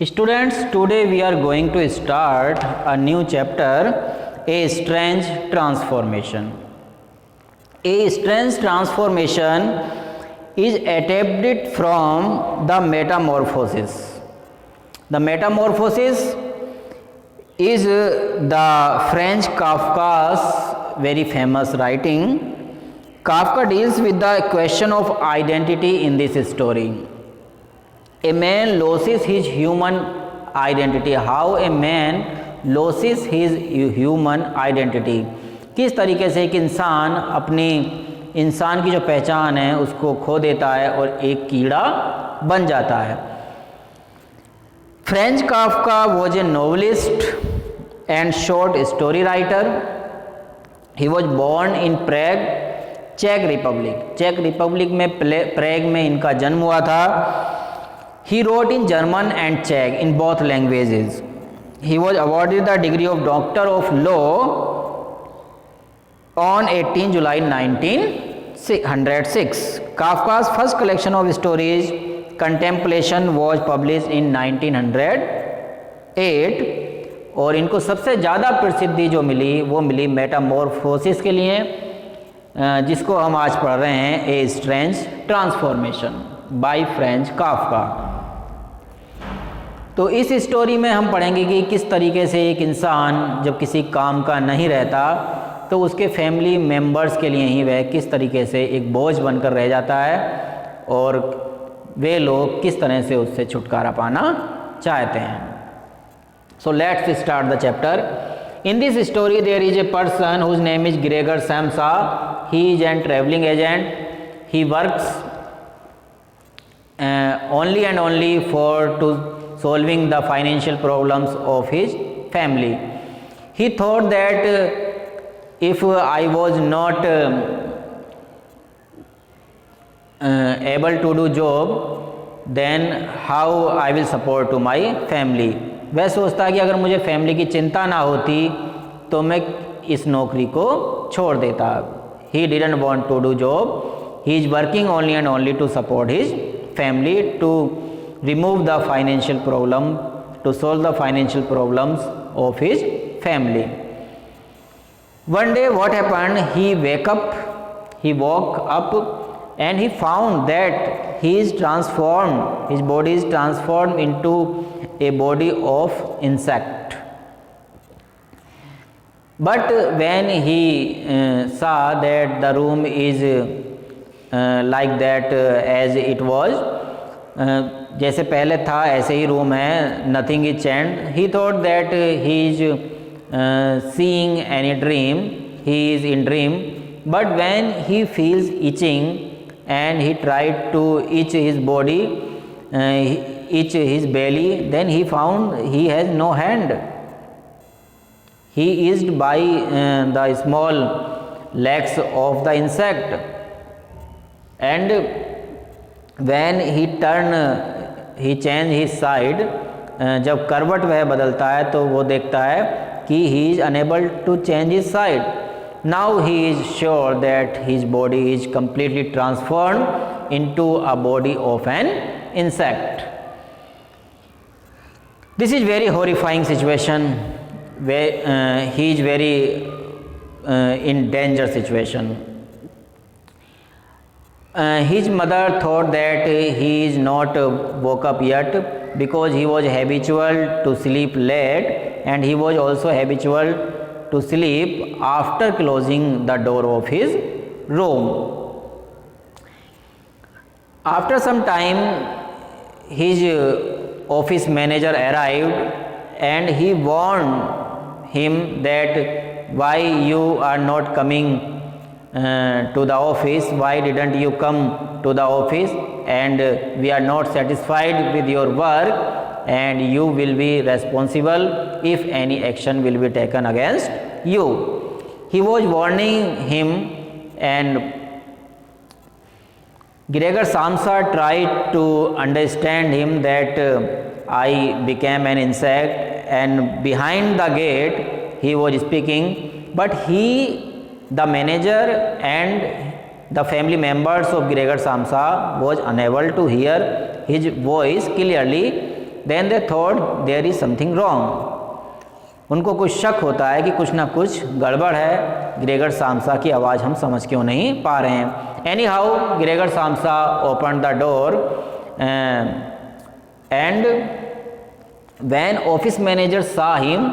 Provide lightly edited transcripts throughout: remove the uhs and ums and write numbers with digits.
Students, today we are going to start a new chapter, A Strange Transformation. A strange transformation is adapted from the Metamorphosis. The Metamorphosis is the French Kafka's very famous writing. Kafka deals with the question of identity in this story. A man loses his human identity. How a man loses his human identity. किस तरीके से एक इंसान अपनी इंसान की जो पहचान है उसको खो देता है और एक कीड़ा बन जाता है. French Kafka was a novelist and short story writer. He was born in प्रेग, check Republic. Check Republic में प्रेग में इनका जन्म हुआ था. He wrote in German and Czech in both languages. He was awarded the degree of Doctor of Law on 18 July 1906. Kafka's first collection of stories, Contemplation, was published in 1908 और इनको सबसे ज़्यादा प्रसिद्धि जो मिली वो मिली मेटामॉर्फोसिस के लिए, जिसको हम आज पढ़ रहे हैं, a strange transformation by French Kafka. तो इस स्टोरी में हम पढ़ेंगे कि किस तरीके से एक इंसान जब किसी काम का नहीं रहता तो उसके फैमिली मेंबर्स के लिए ही वह किस तरीके से एक बोझ बनकर रह जाता है और वे लोग किस तरह से उससे छुटकारा पाना चाहते हैं. So let's start the chapter. In this story there is a person whose name is Gregor Samsa. He is an travelling agent. He works only and only for to solving the financial problems of his family. He thought that if I was not able to do job, then how I will support to my family. वह सोचता कि अगर मुझे family की चिंता ना होती तो मैं इस नौकरी को छोड़ देता. He didn't want to do job. He is working only and only to support his family, to remove the financial problem, to solve the financial problems of his family. One day what happened, he woke up and he found that he is transformed, his body is transformed into a body of insect. But when he saw that the room is like that as it was, जैसे पहले था ऐसे ही room है, nothing is changed. He thought that he is seeing any dream, he is in dream. But when he feels itching and he tried to itch his body, itch his belly, then he found he has no hand. He is by the small legs of the insect. And when he change his side, जब करवट वह बदलता है तो वो देखता है कि he is unable to change his side. Now he is sure that his body is completely transformed into a body of an insect. This is very horrifying situation where he is very in danger situation. His mother thought that he is not woke up yet because he was habitual to sleep late and he was also habitual to sleep after closing the door of his room. After some time, his office manager arrived and he warned him that why you are not coming to the office, why didn't you come to the office, and we are not satisfied with your work and you will be responsible if any action will be taken against you. He was warning him and Gregor Samsa tried to understand him that I became an insect, and behind the gate he was speaking, but the manager and the family members of Gregor Samsa was unable to hear his voice clearly then they thought there is something wrong. उनको कुछ शक होता है कि कुछ ना कुछ गड़बड़ है, ग्रेगर सामसा की आवाज़ हम समझ क्यों नहीं पा रहे हैं। Anyhow Gregor Samsa open the door and when office manager saw him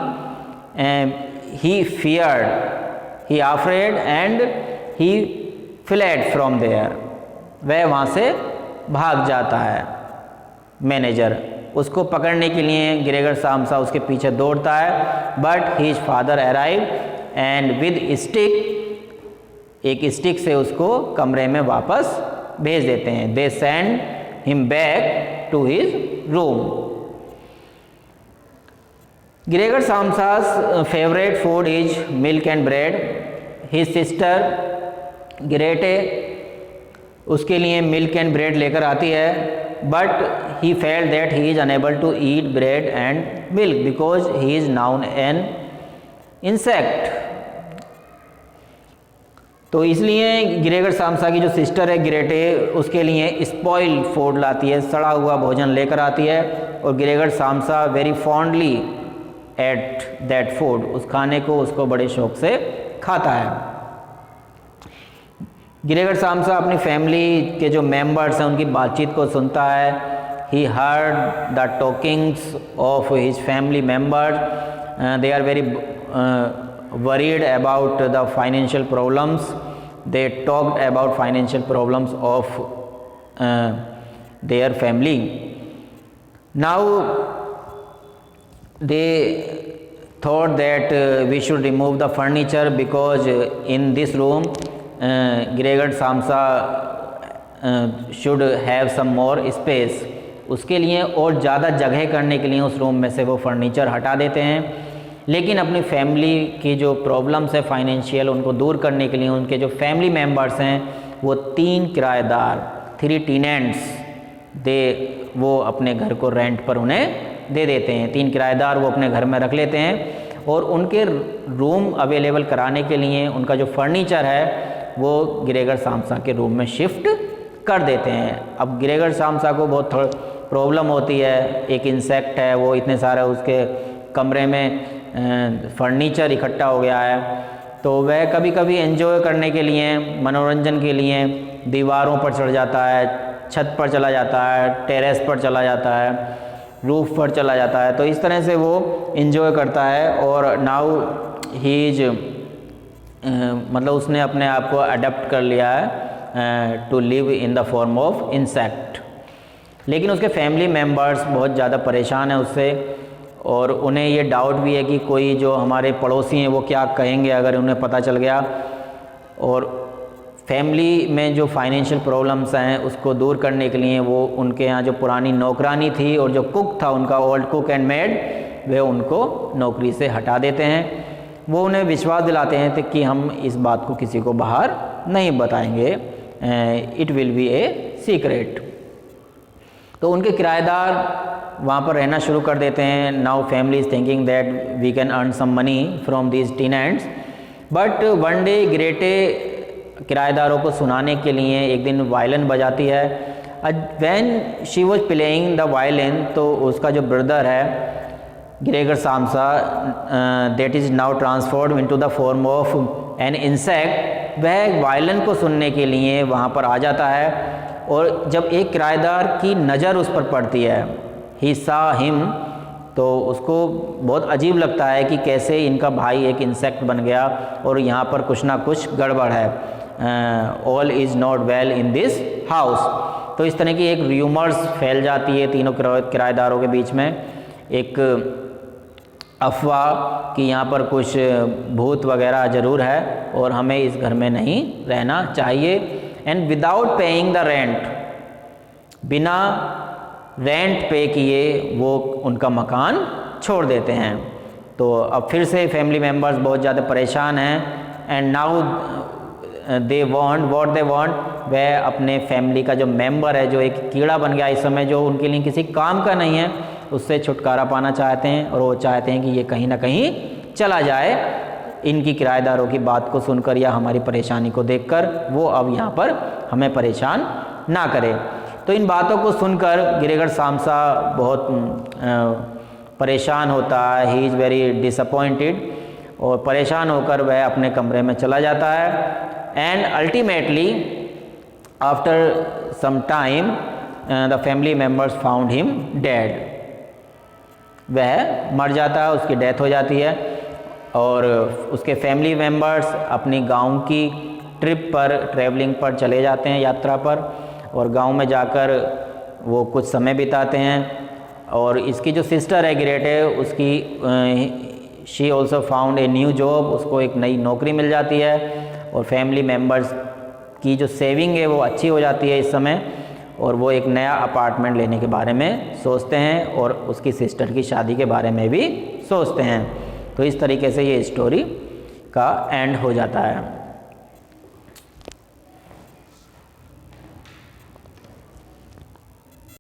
he feared, he afraid and he fled from there. वह वहाँ से भाग जाता है। मैनेजर उसको पकड़ने के लिए ग्रेगर सामसा उसके पीछे दौड़ता है, but his father arrive and with stick, एक स्टिक से उसको कमरे में वापस भेज देते हैं। They send him back to his room. Gregor Samsa's favourite food is milk and bread. His sister Grete उसके लिए मिल्क एंड ब्रेड लेकर आती है, but he felt that he is unable to eat bread and milk because he is now an insect। तो इसलिए Gregor सामसा की जो sister है ग्रेटे उसके लिए स्पॉइल्ड फूड लाती है, सड़ा हुआ भोजन लेकर आती है, और Gregor Samsa very fondly ate that food, उस खाने को उसको बड़े शौक से खाता है। ग्रेगर सामसा अपनी फैमिली के जो मेंबर्स हैं उनकी बातचीत को सुनता है। He heard the talkings of his family members, they are very worried about the financial problems, they talked about financial problems of their family. Now they thought that we should remove the furniture because in this room Gregor Samsa should have some more space। उसके लिए और ज़्यादा जगह करने के लिए उस room में से वो फर्नीचर हटा देते हैं, लेकिन अपनी फैमिली की जो प्रॉब्लम्स है फाइनेंशियल उनको दूर करने के लिए उनके जो फैमिली मेम्बर्स हैं वो 3 किराएदार 3 टेनेंट्स वो अपने घर को रेंट पर उन्हें दे देते हैं। 3 किराएदार वो अपने घर में रख लेते हैं और उनके रूम अवेलेबल कराने के लिए उनका जो फर्नीचर है वो ग्रेगर सामसा के रूम में शिफ्ट कर देते हैं। अब ग्रेगर सामसा को बहुत प्रॉब्लम होती है, एक इंसेक्ट है वो, इतने सारे उसके कमरे में फर्नीचर इकट्ठा हो गया है, तो वह कभी कभी एंजॉय करने के लिए, मनोरंजन के लिए दीवारों पर चढ़ जाता है, छत पर चला जाता है, टेरेस पर चला जाता है, रूफ पर चला जाता है। तो इस तरह से वो एंजॉय करता है और नाउ हीज मतलब उसने अपने आप को अडेप्ट कर लिया है to live in the form of insect. लेकिन उसके फैमिली मेम्बर्स बहुत ज़्यादा परेशान हैं उससे, और उन्हें ये डाउट भी है कि कोई जो हमारे पड़ोसी हैं वो क्या कहेंगे अगर उन्हें पता चल गया। और फैमिली में जो फाइनेंशियल प्रॉब्लम्स हैं उसको दूर करने के लिए वो उनके यहाँ जो पुरानी नौकरानी थी और जो कुक था उनका, ओल्ड कुक एंड मेड, वे उनको नौकरी से हटा देते हैं। वो उन्हें विश्वास दिलाते हैं कि हम इस बात को किसी को बाहर नहीं बताएंगे, it will be a secret. तो उनके किराएदार वहाँ पर रहना शुरू कर देते हैं। Now family is thinking that we can earn some money from these tenants, but one day Grete किराएदारों को सुनाने के लिए एक दिन वायलिन बजाती है। When she was playing the violin, तो उसका जो ब्रदर है Gregor Samsa that is now transform into the form of an insect, वह वायलिन को सुनने के लिए वहाँ पर आ जाता है। और जब एक किराएदार की नज़र उस पर पड़ती है, ही सा हिम, तो उसको बहुत अजीब लगता है कि कैसे इनका भाई एक इंसेक्ट बन गया और यहाँ पर कुछ ना कुछ गड़बड़ है। All is not well in this house. तो इस तरह की एक र्यूमर्स फैल जाती है तीनों किराएदारों के बीच में, एक अफवाह कि यहाँ पर कुछ भूत वगैरह ज़रूर है और हमें इस घर में नहीं रहना चाहिए। And without paying the rent, बिना रेंट पे किए वो उनका मकान छोड़ देते हैं। तो अब फिर से फैमिली मेम्बर्स बहुत ज़्यादा परेशान हैं। And now they want what they want, वह अपने फैमिली का जो मेंबर है, जो एक कीड़ा बन गया इस समय, जो उनके लिए किसी काम का नहीं है, उससे छुटकारा पाना चाहते हैं। और वो चाहते हैं कि ये कहीं ना कहीं चला जाए, इनकी किराएदारों की बात को सुनकर या हमारी परेशानी को देखकर वो अब यहाँ पर हमें परेशान ना करे। तो इन बातों को सुनकर गिरिगढ़ सामसा बहुत परेशान होता है, ही इज़ वेरी डिसअपॉइंटेड, और परेशान होकर वह अपने कमरे में चला जाता है। And ultimately after some time the family members found him dead, वह मर जाता है, उसकी डेथ हो जाती है। और उसके फैमिली मेम्बर्स अपनी गांव की ट्रिप पर, ट्रैवलिंग पर चले जाते हैं, यात्रा पर, और गांव में जाकर वो कुछ समय बिताते हैं। और इसकी जो सिस्टर है ग्रेटे, उसकी she also found a new job, उसको एक नई नौकरी मिल जाती है। और फैमिली मेम्बर्स की जो सेविंग है वो अच्छी हो जाती है इस समय, और वो एक नया अपार्टमेंट लेने के बारे में सोचते हैं और उसकी सिस्टर की शादी के बारे में भी सोचते हैं। तो इस तरीके से ये स्टोरी का एंड हो जाता है।